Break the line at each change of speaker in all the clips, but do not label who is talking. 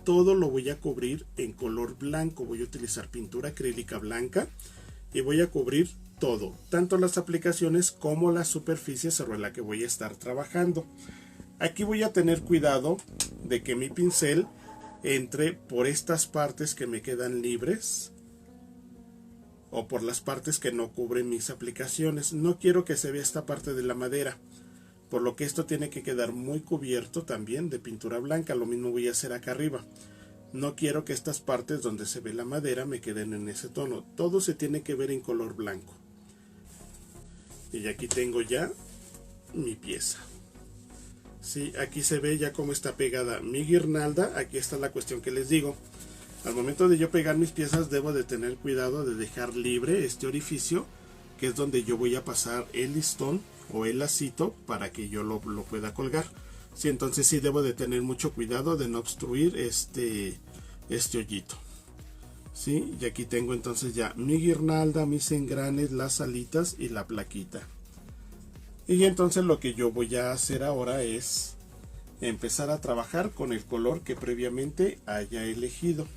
todo lo voy a cubrir en color blanco. Voy a utilizar pintura acrílica blanca y voy a cubrir todo, tanto las aplicaciones como la superficie sobre la que voy a estar trabajando. Aquí voy a tener cuidado de que mi pincel entre por estas partes que me quedan libres o por las partes que no cubren mis aplicaciones. No quiero que se vea esta parte de la madera, por lo que esto tiene que quedar muy cubierto también de pintura blanca. Lo mismo voy a hacer acá arriba. No quiero que estas partes donde se ve la madera me queden en ese tono. Todo se tiene que ver en color blanco. Y aquí tengo ya mi pieza. Sí, aquí se ve ya cómo está pegada mi guirnalda. Aquí está la cuestión que les digo. Al momento de yo pegar mis piezas debo de tener cuidado de dejar libre este orificio, que es donde yo voy a pasar el listón o el lacito para que yo lo pueda colgar. Sí, entonces sí debo de tener mucho cuidado de no obstruir este hoyito. Sí, y aquí tengo entonces ya mi guirnalda, mis engranes, las alitas y la plaquita. Y entonces lo que yo voy a hacer ahora es empezar a trabajar con el color que previamente haya elegido.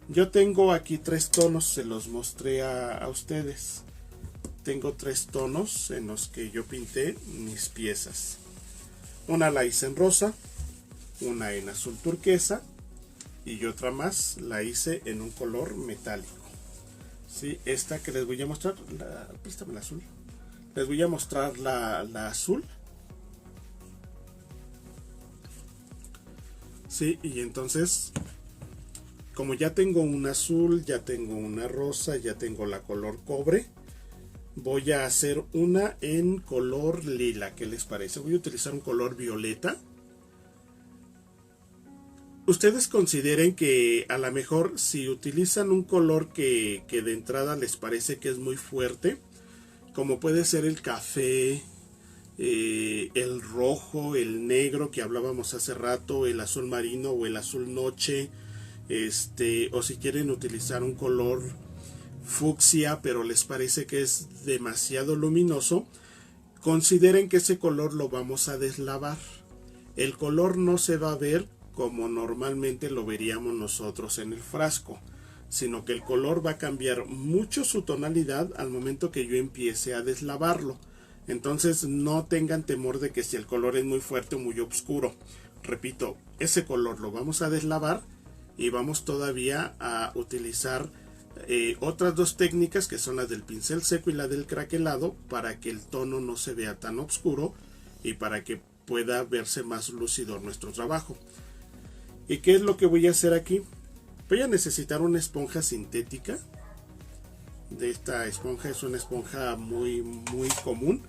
Yo tengo aquí 3 tonos, se los mostré a ustedes. Tengo 3 tonos en los que yo pinté mis piezas. Una la hice en rosa, una en azul turquesa y otra más la hice en un color metálico. Sí, esta que les voy a mostrar, préstame el azul. Les voy a mostrar la azul. Sí, y entonces, como ya tengo un azul, ya tengo una rosa, ya tengo la color cobre, voy a hacer una en color lila. ¿Qué les parece? Voy a utilizar un color violeta. Ustedes consideren que a lo mejor si utilizan un color que de entrada les parece que es muy fuerte, como puede ser el café, el rojo, el negro que hablábamos hace rato, el azul marino o el azul noche, o si quieren utilizar un color fucsia pero les parece que es demasiado luminoso, consideren que ese color lo vamos a deslavar. El color no se va a ver como normalmente lo veríamos nosotros en el frasco, sino que el color va a cambiar mucho su tonalidad al momento que yo empiece a deslavarlo. Entonces no tengan temor de que si el color es muy fuerte o muy oscuro. Repito, ese color lo vamos a deslavar y vamos todavía a utilizar otras 2 técnicas, que son las del pincel seco y la del craquelado, para que el tono no se vea tan oscuro y para que pueda verse más lúcido nuestro trabajo. ¿Y qué es lo que voy a hacer aquí? Voy a necesitar una esponja sintética. De esta esponja, es una esponja muy común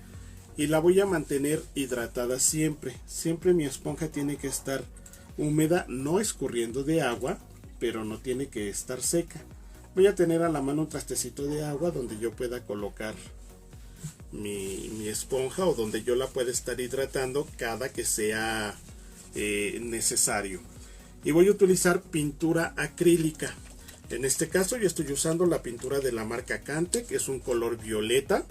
y la voy a mantener hidratada siempre. Siempre mi esponja tiene que estar húmeda, no escurriendo de agua, pero no tiene que estar seca. Voy a tener a la mano un trastecito de agua donde yo pueda colocar mi esponja, o donde yo la pueda estar hidratando cada que sea necesario. Y voy a utilizar pintura acrílica. En este caso yo estoy usando la pintura de la marca Cante, que es un color violeta.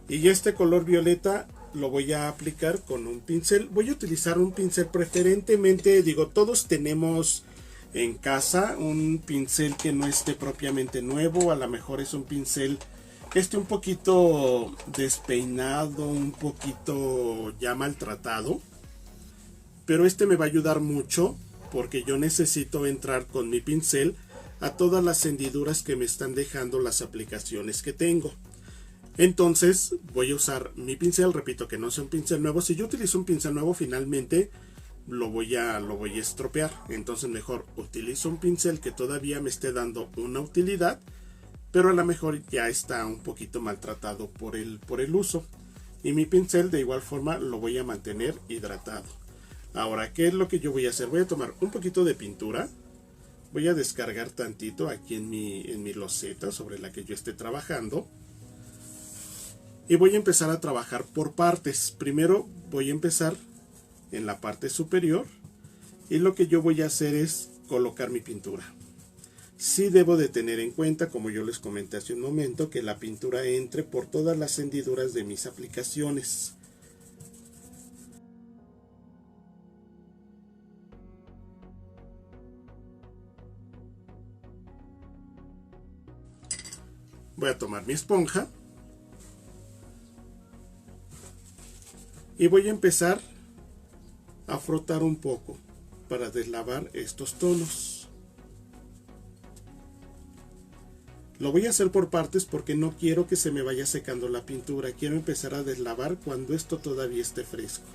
Y este color violeta lo voy a aplicar con un pincel. Voy a utilizar un pincel preferentemente, todos tenemos en casa un pincel que no esté propiamente nuevo. A lo mejor es un pincel que esté un poquito despeinado, un poquito ya maltratado. Pero este me va a ayudar mucho porque yo necesito entrar con mi pincel a todas las hendiduras que me están dejando las aplicaciones que tengo. Entonces voy a usar mi pincel, repito que no sea un pincel nuevo. Si yo utilizo un pincel nuevo, finalmente lo voy a estropear. Entonces mejor utilizo un pincel que todavía me esté dando una utilidad, pero a lo mejor ya está un poquito maltratado por el uso. Y mi pincel de igual forma lo voy a mantener hidratado. Ahora, ¿qué es lo que yo voy a hacer? Voy a tomar un poquito de pintura. Voy a descargar tantito aquí en mi loseta sobre la que yo esté trabajando. Y voy a empezar a trabajar por partes. Primero voy a empezar en la parte superior. Y lo que yo voy a hacer es colocar mi pintura. Sí debo de tener en cuenta, como yo les comenté hace un momento, que la pintura entre por todas las hendiduras de mis aplicaciones. Voy a tomar mi esponja y voy a empezar a frotar un poco para deslavar estos tonos. Lo voy a hacer por partes porque no quiero que se me vaya secando la pintura. Quiero empezar a deslavar cuando esto todavía esté fresco.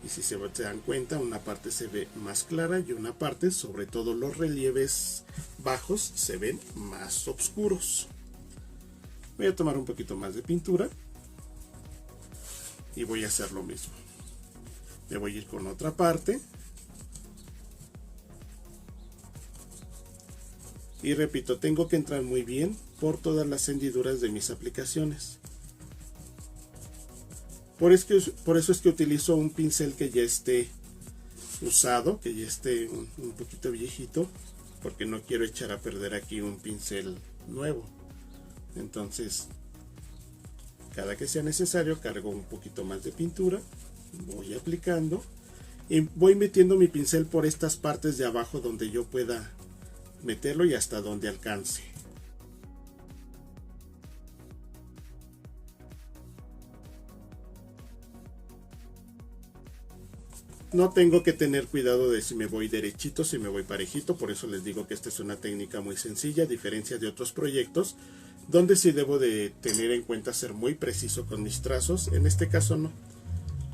Y si se dan cuenta, una parte se ve más clara y una parte, sobre todo los relieves bajos, se ven más oscuros. Voy a tomar un poquito más de pintura y voy a hacer lo mismo. Me voy a ir con otra parte. Y repito, tengo que entrar muy bien por todas las hendiduras de mis aplicaciones. Por eso es que utilizo un pincel que ya esté usado, que ya esté un poquito viejito, porque no quiero echar a perder aquí un pincel nuevo. Entonces, cada que sea necesario, cargo un poquito más de pintura, voy aplicando y voy metiendo mi pincel por estas partes de abajo donde yo pueda meterlo y hasta donde alcance. No tengo que tener cuidado de si me voy derechito, si me voy parejito, por eso les digo que esta es una técnica muy sencilla, a diferencia de otros proyectos, donde sí debo de tener en cuenta ser muy preciso con mis trazos. En este caso no.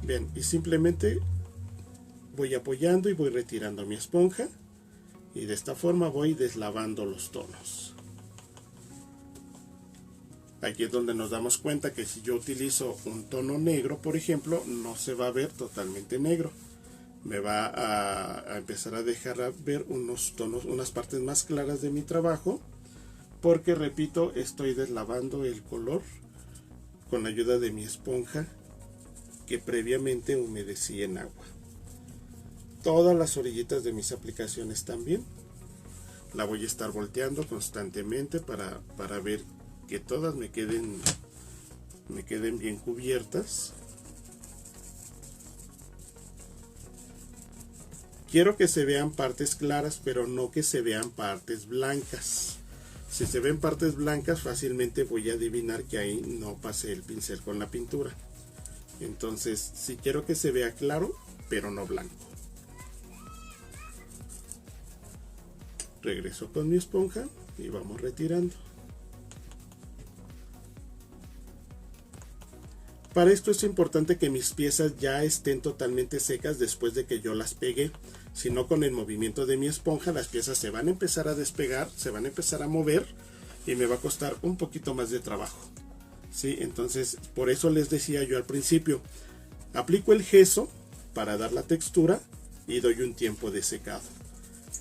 Bien, y simplemente voy apoyando y voy retirando mi esponja, y de esta forma voy deslavando los tonos. Aquí es donde nos damos cuenta que si yo utilizo un tono negro, por ejemplo, no se va a ver totalmente negro. Me va a empezar a dejar ver unos tonos, unas partes más claras de mi trabajo, porque repito, estoy deslavando el color con la ayuda de mi esponja que previamente humedecí en agua. Todas las orillitas de mis aplicaciones también la voy a estar volteando constantemente para ver que todas me queden bien cubiertas. Quiero que se vean partes claras, pero no que se vean partes blancas. Si se ven partes blancas, fácilmente voy a adivinar que ahí no pasé el pincel con la pintura. Entonces, sí quiero que se vea claro, pero no blanco. Regreso con mi esponja y vamos retirando. Para esto es importante que mis piezas ya estén totalmente secas después de que yo las pegué. Si no, con el movimiento de mi esponja las piezas se van a empezar a despegar, se van a empezar a mover y me va a costar un poquito más de trabajo. ¿Sí? Entonces, por eso les decía yo al principio, aplico el gesso para dar la textura y doy un tiempo de secado.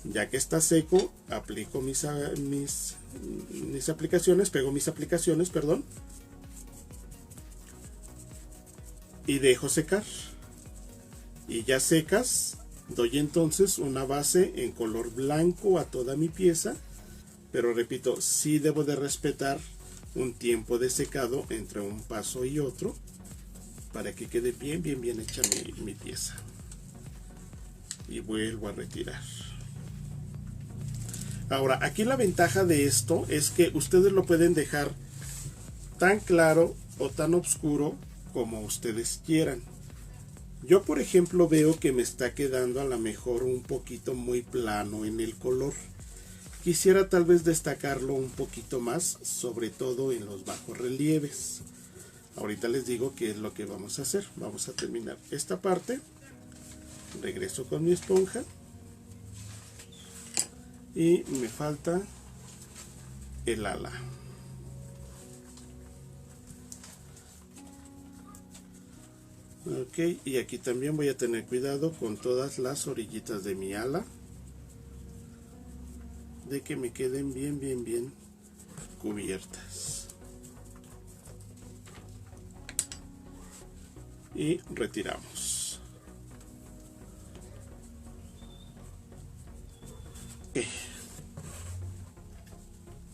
Ya que está seco, aplico mis aplicaciones, pego mis aplicaciones, perdón, y dejo secar. Y ya secas, doy entonces una base en color blanco a toda mi pieza, pero repito, sí debo de respetar un tiempo de secado entre un paso y otro para que quede bien hecha mi pieza. Y vuelvo a retirar. Ahora, aquí la ventaja de esto es que ustedes lo pueden dejar tan claro o tan oscuro como ustedes quieran. Yo, por ejemplo, veo que me está quedando a lo mejor un poquito muy plano en el color. Quisiera tal vez destacarlo un poquito más, sobre todo en los bajos relieves. Ahorita les digo qué es lo que vamos a hacer. Vamos a terminar esta parte. Regreso con mi esponja. Y me falta el ala. Ok, y aquí también voy a tener cuidado con todas las orillitas de mi ala, de que me queden bien cubiertas. Y retiramos.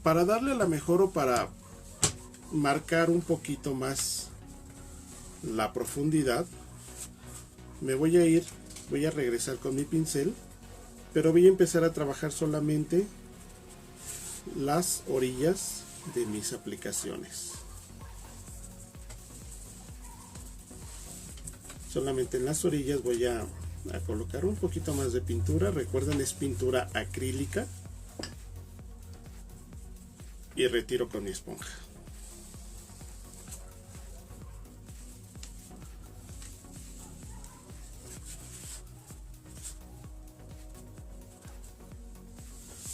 Para darle la mejor o para marcar un poquito más la profundidad, me voy a regresar con mi pincel, pero voy a empezar a trabajar solamente las orillas de mis aplicaciones. Solamente en las orillas voy a colocar un poquito más de pintura. Recuerden, es pintura acrílica. Y retiro con mi esponja.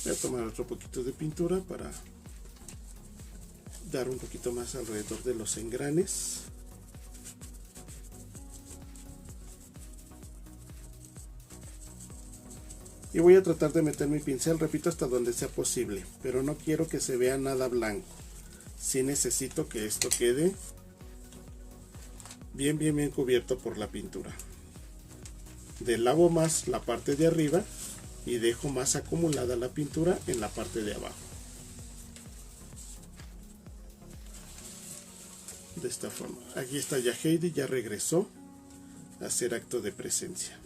Voy a tomar otro poquito de pintura para dar un poquito más alrededor de los engranes. Y voy a tratar de meter mi pincel, repito, hasta donde sea posible, pero no quiero que se vea nada blanco. Sí necesito que esto quede bien cubierto por la pintura. Delavo más la parte de arriba y dejo más acumulada la pintura en la parte de abajo. De esta forma. Aquí está ya Heidi, ya regresó a hacer acto de presencia.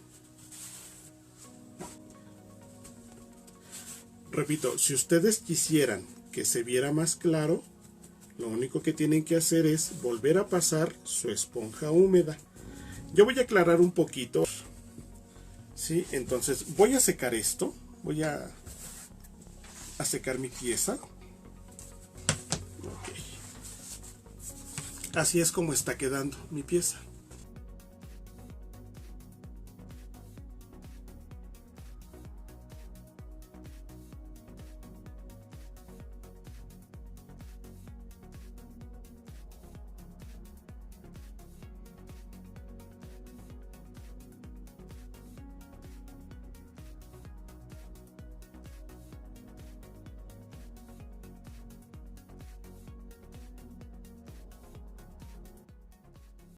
Repito, si ustedes quisieran que se viera más claro, lo único que tienen que hacer es volver a pasar su esponja húmeda. Yo voy a aclarar un poquito. ¿Sí? Entonces voy a secar esto. Voy a secar mi pieza. Okay. Así es como está quedando mi pieza.